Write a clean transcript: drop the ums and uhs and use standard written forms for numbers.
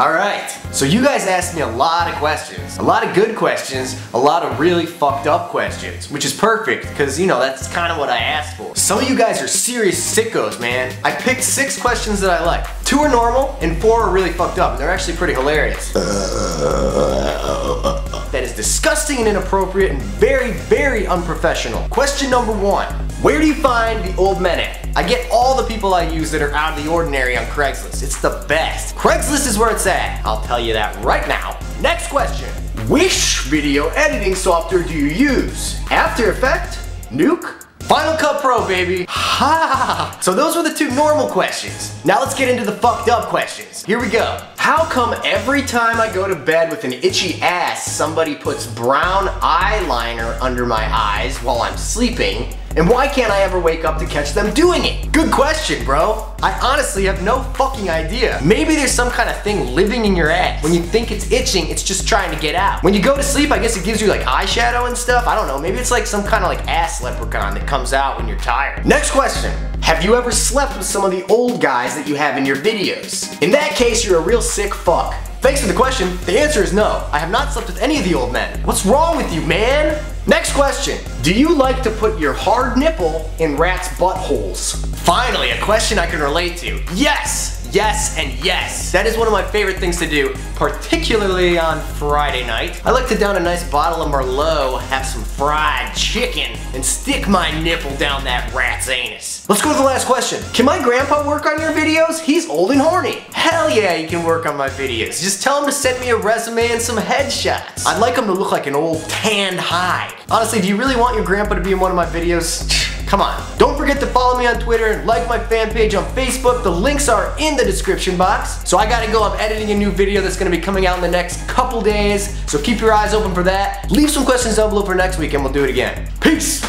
Alright, so you guys asked me a lot of questions. A lot of good questions, a lot of really fucked up questions. Which is perfect, because you know, that's kind of what I asked for. Some of you guys are serious sickos, man. I picked 6 questions that I like. 2 are normal, and 4 are really fucked up, and they're actually pretty hilarious. That is disgusting and inappropriate and very, very unprofessional. Question number 1. Where do you find the old men at? I get all the people I use that are out of the ordinary on Craigslist. It's the best. Craigslist is where it's at. I'll tell you that right now. Next question. Which video editing software do you use? After Effects? Nuke? Final Cut Pro, baby. Ha! So those were the 2 normal questions. Now let's get into the fucked up questions. Here we go. How come every time I go to bed with an itchy ass, somebody puts brown eyeliner under my eyes while I'm sleeping? And why can't I ever wake up to catch them doing it? Good question, bro. I honestly have no fucking idea. Maybe there's some kind of thing living in your ass. When you think it's itching, it's just trying to get out. When you go to sleep, I guess it gives you like eyeshadow and stuff. I don't know, maybe it's like some kind of like ass leprechaun that comes out when you're tired. Next question. Have you ever slept with some of the old guys that you have in your videos? In that case, you're a real sick fuck. Thanks for the question. The answer is no. I have not slept with any of the old men. What's wrong with you, man? Next question. Do you like to put your hard nipple in rats' buttholes? Finally, a question I can relate to. Yes! Yes and yes. That is one of my favorite things to do, particularly on Friday night. I like to down a nice bottle of Merlot, have some fried chicken, and stick my nipple down that rat's anus. Let's go to the last question. Can my grandpa work on your videos? He's old and horny. Hell yeah, he can work on my videos. Just tell him to send me a resume and some headshots. I'd like him to look like an old tanned hide. Honestly, do you really want your grandpa to be in one of my videos? Come on. Don't forget to follow me on Twitter and like my fan page on Facebook. The links are in the description box. So I gotta go. I'm editing a new video that's gonna be coming out in the next couple days. So keep your eyes open for that. Leave some questions down below for next week and we'll do it again. Peace!